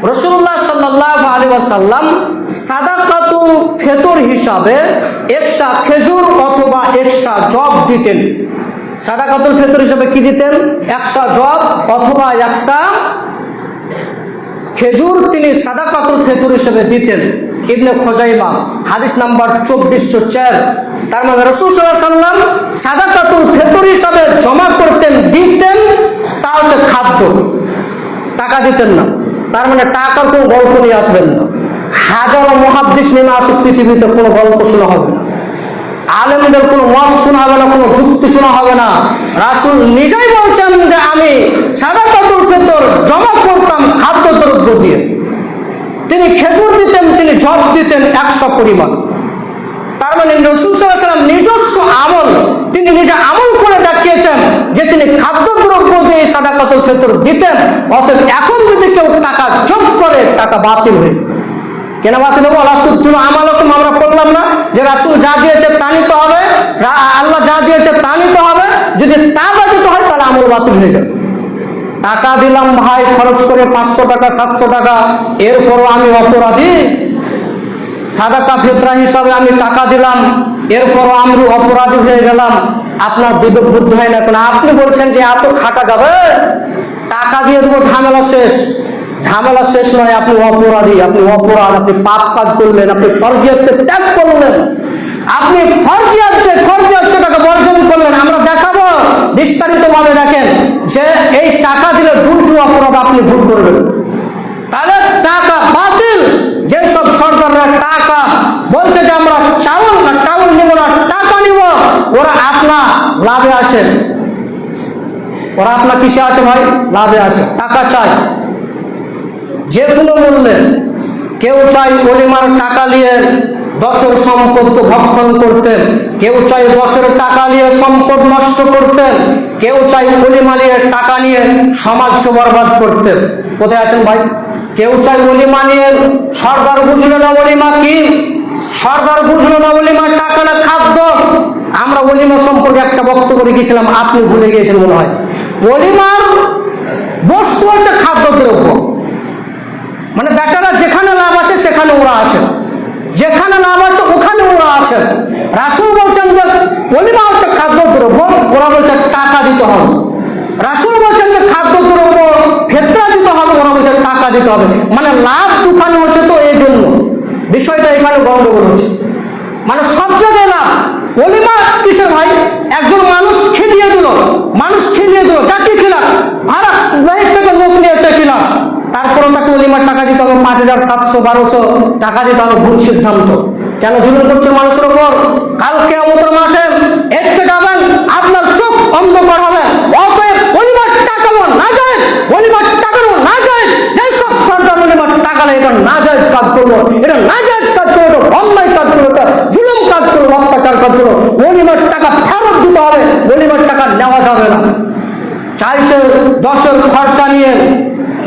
রাসূলুল্লাহ সাল্লাল্লাহু আলাইহি ওয়াসাল্লাম সাদাকাতুল ফিতর হিসাবে 100 খেজুর অথবা 100 জব দিতেন। সাদাকাতুল ফিতর হিসাবে কি দিতেন? 100 জব অথবা 100 খেজুর তিনি সাদাকাতুল ফিতর হিসাবে দিতেন। ইবনে খুজাইমা হাদিস নাম্বার 2404। তার মানে রাসূল সাল্লাল্লাহু আলাইহি ওয়াসাল্লাম সাদাকাতুল ফিতর হিসাবে জমা করতেন, দিতেন, তা হচ্ছে খাদ্য, টাকা দিতেন না। তার মানে টাকার কোনো গল্প নিয়ে আসবেন না। হাজারো মুহাদ্দিস নেমে আসুক, পৃথিবীতে কোনো গল্প শোনা হবে না, আলেমদের কোনো মত শোনা হবে না, কোনো যুক্তি শোনা হবে না। রাসূল নিজেই বলছেন যে আমি সাদাকাতুল ফিতর জমা করতাম খাদ্যদ্রব্য দিয়ে। তিনি খেজুর দিতেন, তিনি জব দিতেন 100 পরিমাণ। তার মানে রাসূল সাল্লাল্লাহু আলাইহি ওয়াসাল্লাম নিজস্ব আমল, তিনি নিজে আমল করে দেখিয়েছেন যে তিনি খাদ্যদ্রব্য দিয়ে সাদাকাতুল ফিতর দিতেন। অতএব এখন যদি কেউ টাকা যোগ করে, টাকা বাতিল হয়ে যাবে। কেন বাতিল হবে? আল্লাহ তুল আমালকুম, আমরা করলাম না যে রাসূল যা দিয়েছে তা নিতে হবে, আল্লাহ যা দিয়েছে তা নিতে হবে। যদি তা বাতিল হয় তাহলে আমল বাতিল হয়ে যাবে। টাকা দিলাম ভাই খরচ করে 500 টাকা 700 টাকা, এরপরও আমি অপরাধী। সাদাকা ফিতরা হিসাবে আমি টাকা দিলাম, এরপরও আমি অপরাধী হয়ে গেলাম। আপনার বিবেক বুদ্ধি হয় না কেন? আপনি বলছেন যে এত খাটা যাবে, টাকা দিয়ে দেবো, ঝামেলা শেষ। ঝামেলা শেষ নয়, আপনি অপরাধী, আপনি অপরাধ, আপনি পাপ কাজ করলেন, আপনি ফরজিয়াতকে ত্যাগ করলেন, আপনি ফরজিয়াত সেটাকে বর্জন করলেন। আমরা দেখাবো বিস্তারিত ভাবে। দেখেন যে এই টাকা দিলে 2টি অপরাধ আপনি ভুল করবেন। তাহলে টাকা বাতিল। যেসব সরকাররা টাকা বলছে যে আমরা চাউল নিব না, টাকা নিব, ওরা আপনার লাভে আছে। ওরা আপনার কিসে আছে ভাই? লাভে আছে। টাকা চাই যে কোনো মূল্যে। কেউ চাই ওলিমার টাকা নিয়ে 10-এর সম্পদ ভক্ষণ করতেন, কেউ চাই 10-এর টাকা নিয়ে সম্পদ নষ্ট করতেন, কেউ চাই ওলিমা নিয়ে টাকা নিয়ে সমাজকে বরবাদ করতেন। কোথায় আছেন ভাই? কেউ চাই ওলিমা নিয়ে, সরকার বুঝলো না ওলিমা কি, সরকার বুঝলো না ওলিমার টাকা না খাদ্য। আমরা ওলিমা সম্পর্কে একটা বক্তব্য রেখেছিলাম, আপনি ভুলে গিয়েছেন মনে হয়। ওলিমার বস্তু হচ্ছে খাদ্যদ্রব্য। মানে বেটারা যেখানে লাভ আছে সেখানে ওরা আছে, যেখানে লাভ আছে ওখানে ওরা আছে। রাসূল বলছেন যে ওলিমা হচ্ছে খাদ্যদ্রব্য, ওরা বলছে টাকা দিতে হবে। রাসূল বলছেন যে খাদ্যদ্রব্য ফিতরা দিতে হবে, ওরা বলছে টাকা দিতে হবে। মানে লাভ দুখানে হচ্ছে, তো এই জন্য বিষয়টা এখানে গন্ডগোল হচ্ছে। মানে সব জায়গায় লাভ। ওলিমা কিসের ভাই? একজন মানুষ খিলিয়ে দিল, চাকরি খিলাম, ভাড়া বাহির থেকে লোক নিয়ে এসে খিলাম, তারপরেও তাকে ওলিমার টাকা দিতে হবে 5,000 700 1200 টাকা দিতে হবে। ভুল সিদ্ধান্ত। কেন জুলুম করছেন মানুষের উপর? কাল কিয়ামতের মাঠে এসে যাবেন, আপনার চোখ অন্ধকার হবে। অতএব ওলিমার টাকা না যায়, ওলিমার টাকা না যায়। যেসব সরকার ওলিমার টাকা নেই, এটা নাজায়েজ কাজ করলো, এটা নাজায়েজ কাজ করলো, এটা অন্যায় কাজ করলো, এটা জুলুম কাজ করলো, অত্যাচার কাজ করলো। ওলিমার টাকা ফেরত দিতে হবে, ওলিমার টাকা নেওয়া যাবে না। চাইছে 10-এর খরচা নিয়ে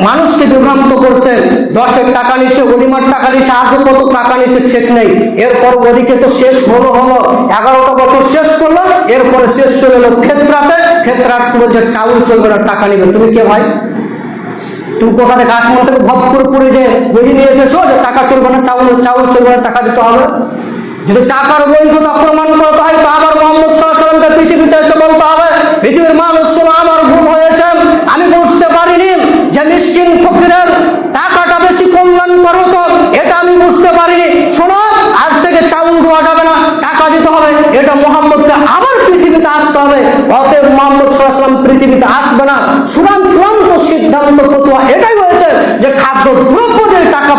মানুষকে বিভ্রান্ত করতে, 10-এর টাকা নিচ্ছে, ওলিমার টাকা নিচ্ছে, আগে কত টাকা নিচ্ছে ঠিক নেই। এরপর ওদিকে তো শেষ হলো 11টা বছর শেষ করলো, এরপরে শেষ চলে এলো ক্ষেত্রাতে বলছে চাউল চলবে না, টাকা নিবে। তুমি কে ভাই? তুমি কোথা থেকে আসমান থেকে ভব করে যে বই নিয়ে এসেছো যে টাকা চলবে না, চাউল চলবে না, টাকা দিতে হবে? যদি টাকার বৈধতা প্রমাণ করতে হয় তো আবার মুহাম্মদ সাল্লাল্লাহু আলাইহি ওয়াসাল্লামকে পৃথিবীতে এসে বলতে হবে, পৃথিবীর মানুষ শোনো, আমার ভুল হয়েছে, আমি বুঝতে পারিনি যে মিসকিন ফকিরের টাকাটা বেশি কল্যাণকর হতো, এটা আমি বুঝতে পারিনি। শোনো, আজ থেকে চাউল দেওয়া যাবে না, টাকা দিতে হবে। এটা মুহাম্মদকে আবার পৃথিবীতে আসতে হবে। অতএব মুহাম্মদ সাল্লাল্লাহু আলাইহি ওয়াসাল্লাম পৃথিবীতে আসবে না। চূড়ান্ত সিদ্ধান্ত ফতোয়া এটাই হয়েছে যে খাদ্য দ্রব্যের টাকা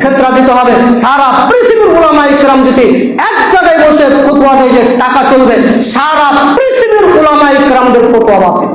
ফিতরা দিতে হবে। সারা পৃথিবীর উলামায়ে কিরাম যদি এক জায়গায় বসে ফতোয়া দেয় যে টাকা চলবে, সারা পৃথিবীর উলামায়ে কিরামদের ফতোয়া বাতিল।